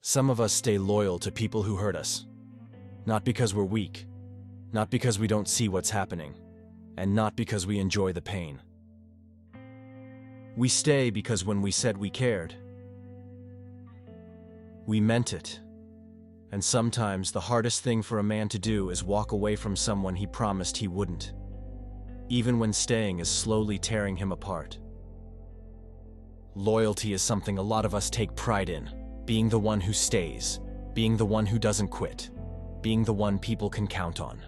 Some of us stay loyal to people who hurt us. Not because we're weak, not because we don't see what's happening, and not because we enjoy the pain. We stay because when we said we cared, we meant it. And sometimes the hardest thing for a man to do is walk away from someone he promised he wouldn't, even when staying is slowly tearing him apart. Loyalty is something a lot of us take pride in, being the one who stays, being the one who doesn't quit, being the one people can count on.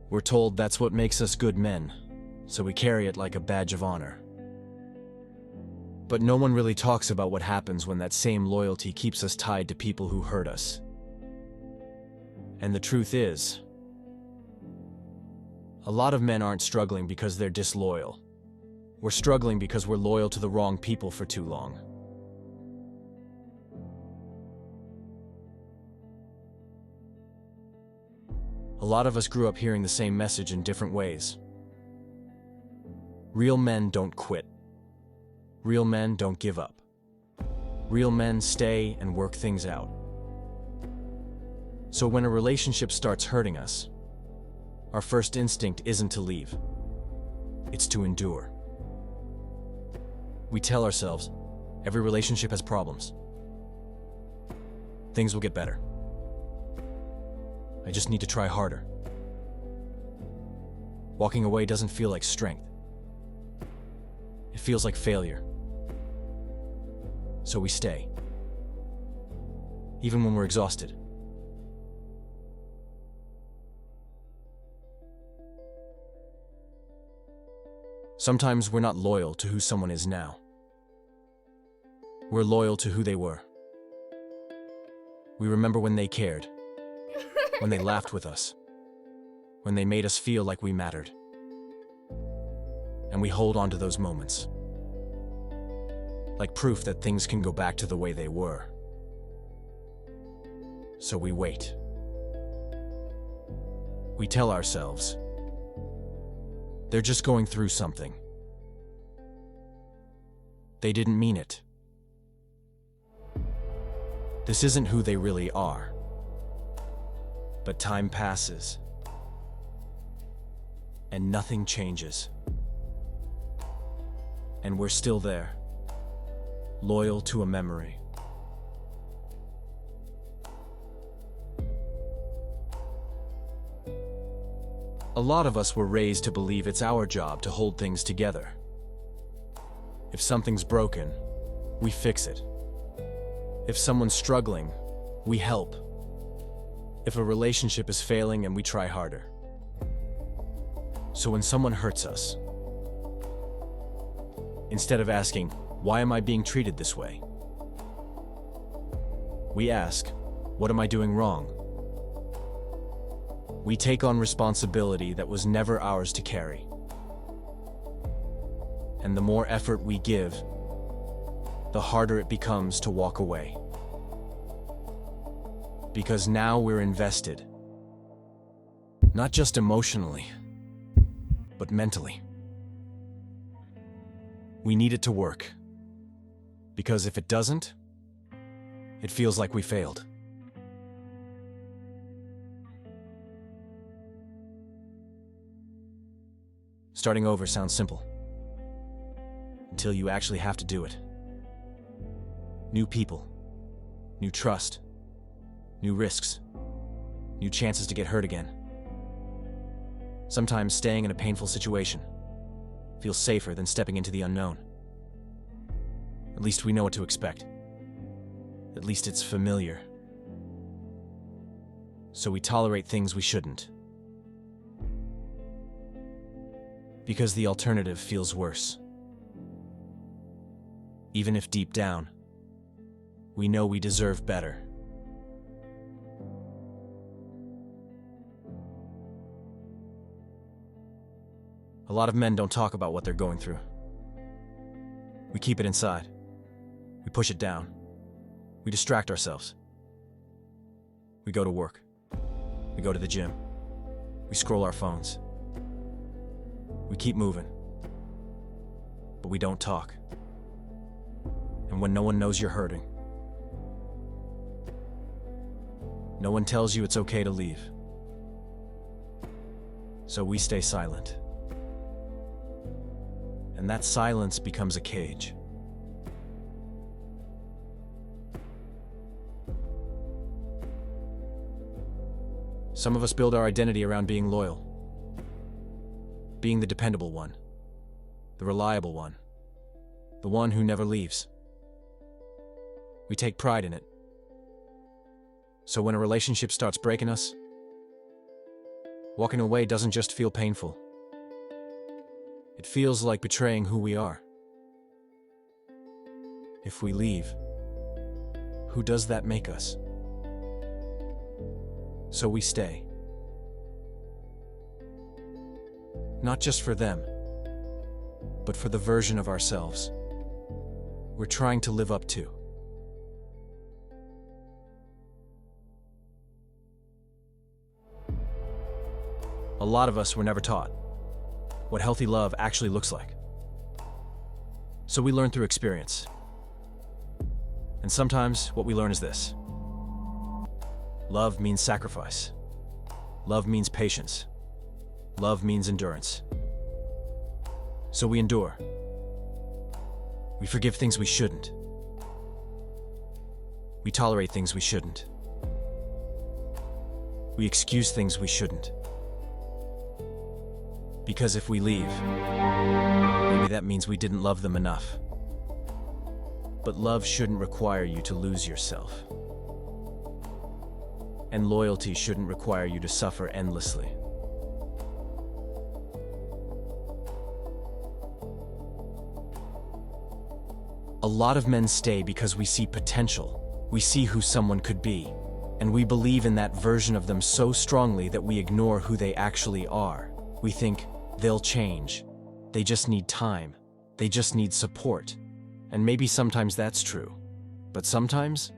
We're told that's what makes us good men, so we carry it like a badge of honor. But no one really talks about what happens when that same loyalty keeps us tied to people who hurt us. And the truth is, a lot of men aren't struggling because they're disloyal. We're struggling because we're loyal to the wrong people for too long. A lot of us grew up hearing the same message in different ways. Real men don't quit. Real men don't give up. Real men stay and work things out. So when a relationship starts hurting us, our first instinct isn't to leave. It's to endure. We tell ourselves, every relationship has problems. Things will get better. I just need to try harder. Walking away doesn't feel like strength. It feels like failure. So we stay, even when we're exhausted. Sometimes we're not loyal to who someone is now. We're loyal to who they were. We remember when they cared, when they laughed with us, when they made us feel like we mattered. And we hold on to those moments, like proof that things can go back to the way they were. So we wait. We tell ourselves, they're just going through something. They didn't mean it. This isn't who they really are. But time passes, and nothing changes. And we're still there, loyal to a memory. A lot of us were raised to believe it's our job to hold things together. If something's broken, we fix it. If someone's struggling, we help. If a relationship is failing, and we try harder. So when someone hurts us, instead of asking, why am I being treated this way? We ask, what am I doing wrong? We take on responsibility that was never ours to carry. And the more effort we give, the harder it becomes to walk away. Because now we're invested. Not just emotionally, but mentally. We need it to work. Because if it doesn't, it feels like we failed. Starting over sounds simple, until you actually have to do it. New people, new trust, new risks, new chances to get hurt again. Sometimes staying in a painful situation feels safer than stepping into the unknown. At least we know what to expect. At least it's familiar. So we tolerate things we shouldn't. Because the alternative feels worse. Even if deep down, we know we deserve better. A lot of men don't talk about what they're going through. We keep it inside. We push it down. We distract ourselves. We go to work. We go to the gym. We scroll our phones. We keep moving. But we don't talk. And when no one knows you're hurting, No one tells you it's okay to leave. So we stay silent. And that silence becomes a cage. Some of us build our identity around being loyal. Being the dependable one. The reliable one. The one who never leaves. We take pride in it. So when a relationship starts breaking us, walking away doesn't just feel painful. It feels like betraying who we are. If we leave, who does that make us? So we stay. Not just for them, but for the version of ourselves we're trying to live up to. A lot of us were never taught what healthy love actually looks like. So we learn through experience. And sometimes what we learn is this. Love means sacrifice. Love means patience. Love means endurance. So we endure. We forgive things we shouldn't. We tolerate things we shouldn't. We excuse things we shouldn't. Because if we leave, maybe that means we didn't love them enough. But love shouldn't require you to lose yourself. And loyalty shouldn't require you to suffer endlessly. A lot of men stay because we see potential. We see who someone could be. And we believe in that version of them so strongly that we ignore who they actually are. We think, they'll change. They just need time. They just need support. And maybe sometimes that's true. But sometimes,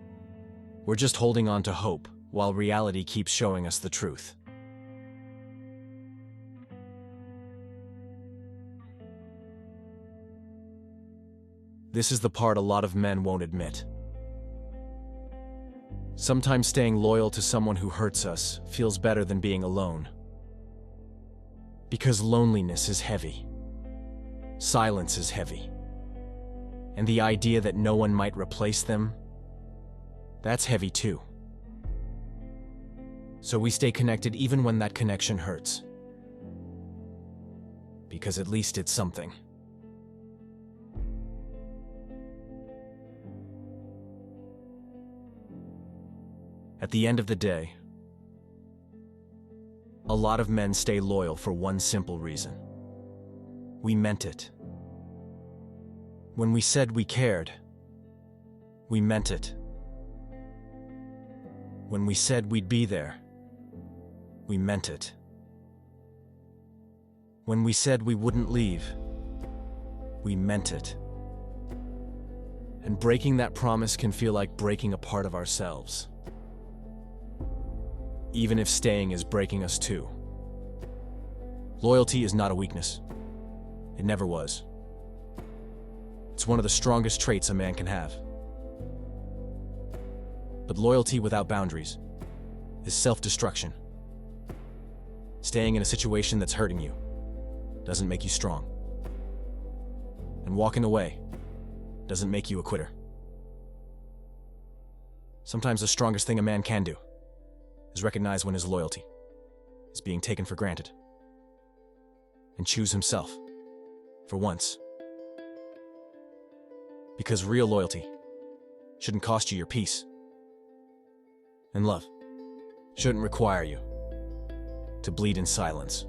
we're just holding on to hope while reality keeps showing us the truth. This is the part a lot of men won't admit. Sometimes staying loyal to someone who hurts us feels better than being alone. Because loneliness is heavy. Silence is heavy. And the idea that no one might replace them, that's heavy too. So we stay connected even when that connection hurts. Because at least it's something. At the end of the day, a lot of men stay loyal for one simple reason. We meant it. When we said we cared, we meant it. When we said we'd be there, we meant it. When we said we wouldn't leave, we meant it. And breaking that promise can feel like breaking a part of ourselves. Even if staying is breaking us too. Loyalty is not a weakness. It never was. It's one of the strongest traits a man can have. But loyalty without boundaries is self-destruction. Staying in a situation that's hurting you doesn't make you strong. And walking away doesn't make you a quitter. Sometimes the strongest thing a man can do is recognize when his loyalty is being taken for granted and choose himself for once. Because real loyalty shouldn't cost you your peace, and love shouldn't require you to bleed in silence.